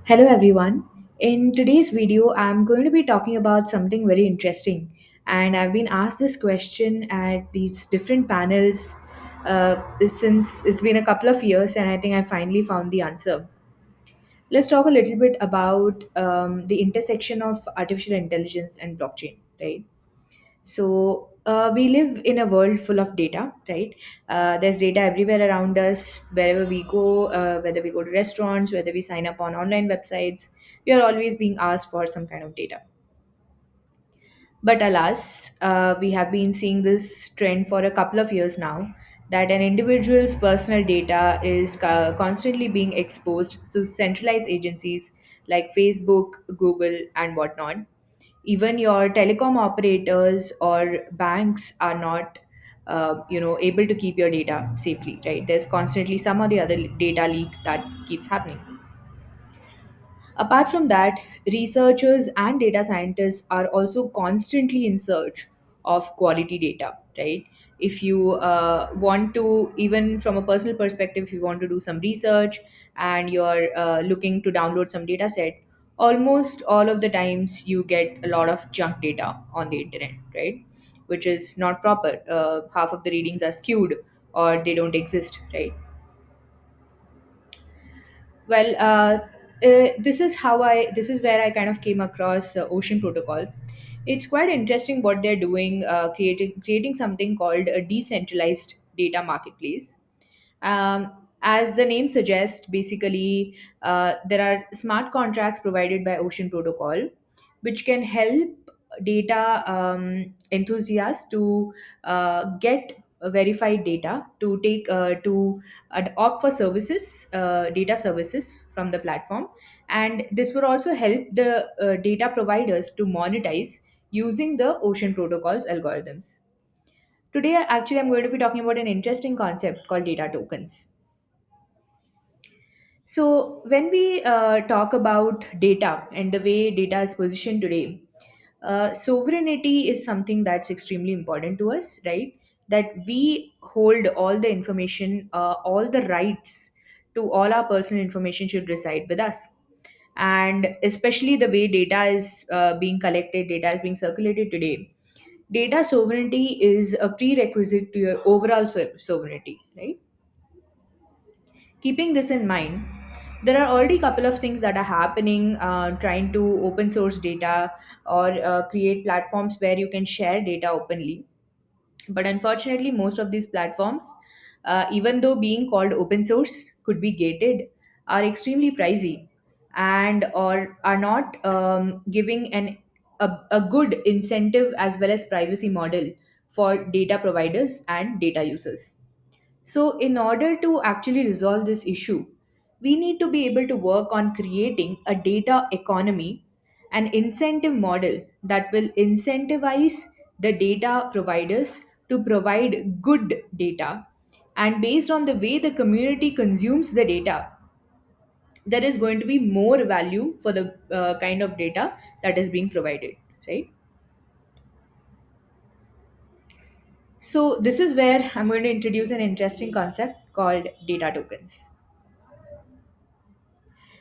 Hello everyone. In today's video, I'm going to be talking about something very interesting. And I've been asked this question at these different panels since it's been a couple of years, and I think I finally found the answer. Let's talk a little bit about the intersection of artificial intelligence and blockchain, right? We live in a world full of data, right? There's data everywhere around us, wherever we go, whether we go to restaurants, whether we sign up on online websites, we are always being asked for some kind of data. But alas, we have been seeing this trend for a couple of years now that an individual's personal data is constantly being exposed to centralized agencies like Facebook, Google, and whatnot. Even your telecom operators or banks are not able to keep your data safely, right? There's constantly some or the other data leak that keeps happening. Apart from that, researchers and data scientists are also constantly in search of quality data, right? If you want to, even from a personal perspective, if you want to do some research and you're looking to download some data set, almost all of the times you get a lot of junk data on the internet, right? Which is not proper. Half of the readings are skewed or they don't exist, right? This is where I kind of came across Ocean Protocol. It's quite interesting what they're doing, creating something called a decentralized data marketplace. As the name suggests, basically, there are smart contracts provided by Ocean Protocol, which can help data enthusiasts to get verified data to take to opt for services, data services from the platform, and this would also help the data providers to monetize using the Ocean Protocol's algorithms. Today, actually, I'm going to be talking about an interesting concept called data tokens. So, when we talk about data and the way data is positioned today, sovereignty is something that's extremely important to us, right? That we hold all the information, all the rights to all our personal information should reside with us. And especially the way data is being collected, data is being circulated today. Data sovereignty is a prerequisite to your overall sovereignty, right? Keeping this in mind, there are already a couple of things that are happening, trying to open source data or create platforms where you can share data openly. But unfortunately, most of these platforms, even though being called open source, could be gated, are extremely pricey and or are not giving a good incentive as well as privacy model for data providers and data users. So, in order to actually resolve this issue, we need to be able to work on creating a data economy, an incentive model that will incentivize the data providers to provide good data. And based on the way the community consumes the data, there is going to be more value for the kind of data that is being provided, right? So, this is where I'm going to introduce an interesting concept called data tokens.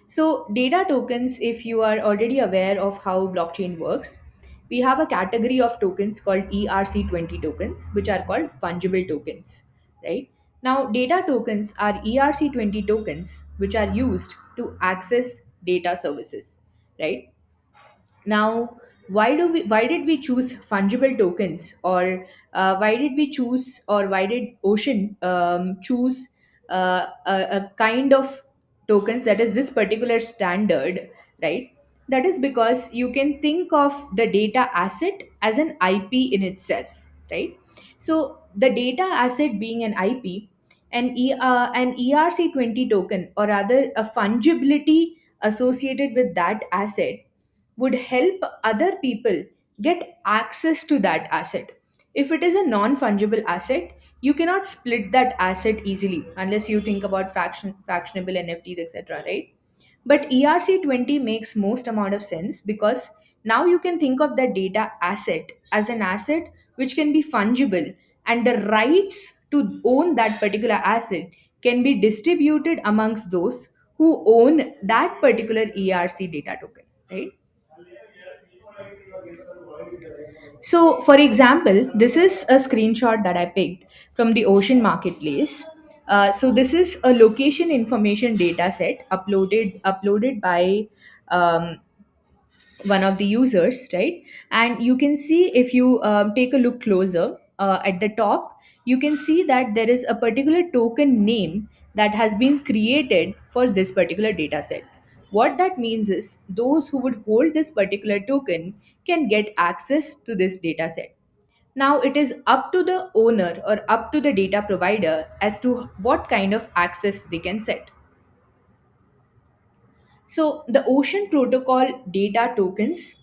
So, data tokens, if you are already aware of how blockchain works, we have a category of tokens called ERC20 tokens, which are called fungible tokens, right? Now, data tokens are ERC20 tokens, which are used to access data services, right? Now, why did we choose fungible tokens, or why did we choose, or why did Ocean choose a kind of tokens that is this particular standard, right? That is because you can think of the data asset as an IP in itself, right? So the data asset being an IP, an ERC20 token, or rather a fungibility associated with that asset, would help other people get access to that asset. If it is a non fungible asset, you cannot split that asset easily unless you think about fractionable NFTs, etc. Right? But ERC20 makes most amount of sense because now you can think of that data asset as an asset which can be fungible, and the rights to own that particular asset can be distributed amongst those who own that particular ERC data token, right? So, for example, this is a screenshot that I picked from the Ocean Marketplace. So, this is a location information data set uploaded by um, one of the users, right? And you can see, if you take a look closer at the top, you can see that there is a particular token name that has been created for this particular data set. What that means is those who would hold this particular token can get access to this data set. Now it is up to the owner or up to the data provider as to what kind of access they can set. So the Ocean Protocol data tokens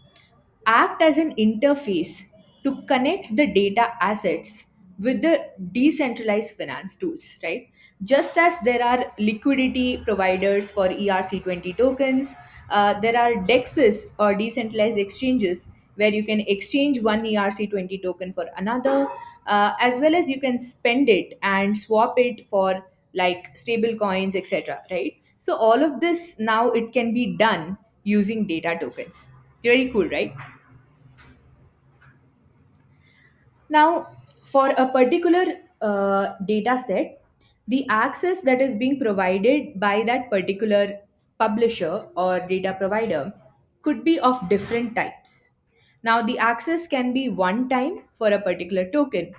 act as an interface to connect the data assets with the decentralized finance tools, right? Just as there are liquidity providers for ERC20 tokens, there are DEXs or decentralized exchanges where you can exchange one ERC20 token for another, as well as you can spend it and swap it for like stable coins, etc. Right? So all of this now it can be done using data tokens. Very cool, right? Now, for a particular data set, the access that is being provided by that particular publisher or data provider could be of different types. Now, the access can be one time for a particular token,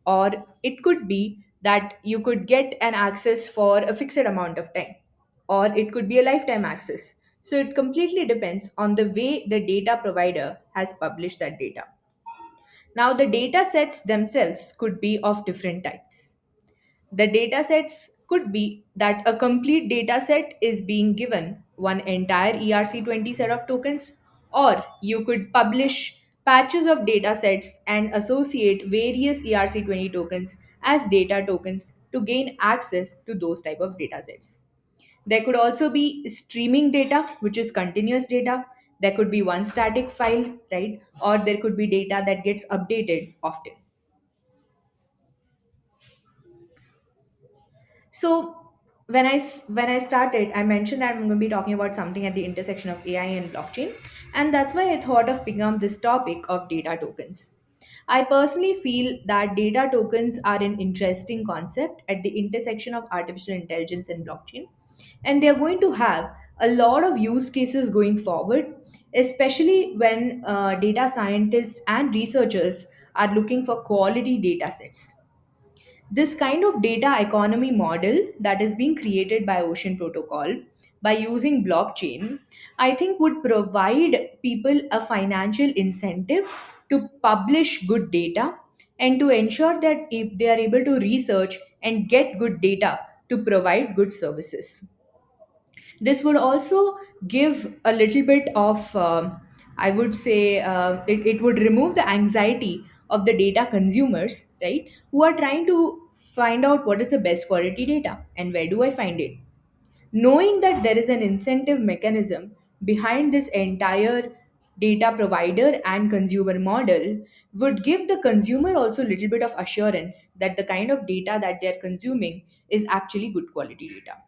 or it could be that you could get an access for a fixed amount of time, or it could be a lifetime access. So, it completely depends on the way the data provider has published that data. Now, the data sets themselves could be of different types. The data sets could be that a complete data set is being given one entire ERC20 set of tokens, or you could publish patches of data sets and associate various ERC20 tokens as data tokens to gain access to those type of data sets. There could also be streaming data, which is continuous data. There could be one static file, right? Or there could be data that gets updated often. So when I started, I mentioned that I'm going to be talking about something at the intersection of AI and blockchain, and that's why I thought of picking up this topic of data tokens. I personally feel that data tokens are an interesting concept at the intersection of artificial intelligence and blockchain, and they're going to have a lot of use cases going forward, especially when data scientists and researchers are looking for quality data sets. This kind of data economy model that is being created by Ocean Protocol by using blockchain, I think would provide people a financial incentive to publish good data and to ensure that if they are able to research and get good data to provide good services. This would also give a little bit of, I would say, it would remove the anxiety of the data consumers, right? Who are trying to find out what is the best quality data and where do I find it. Knowing that there is an incentive mechanism behind this entire data provider and consumer model would give the consumer also a little bit of assurance that the kind of data that they're consuming is actually good quality data.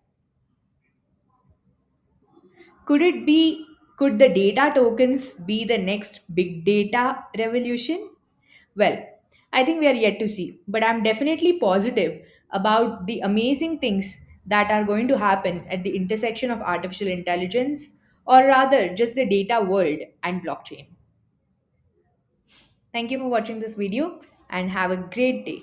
Could it be, could the data tokens be the next big data revolution? Well, I think we are yet to see, but I'm definitely positive about the amazing things that are going to happen at the intersection of artificial intelligence, or rather, just the data world and blockchain. Thank you for watching this video and have a great day.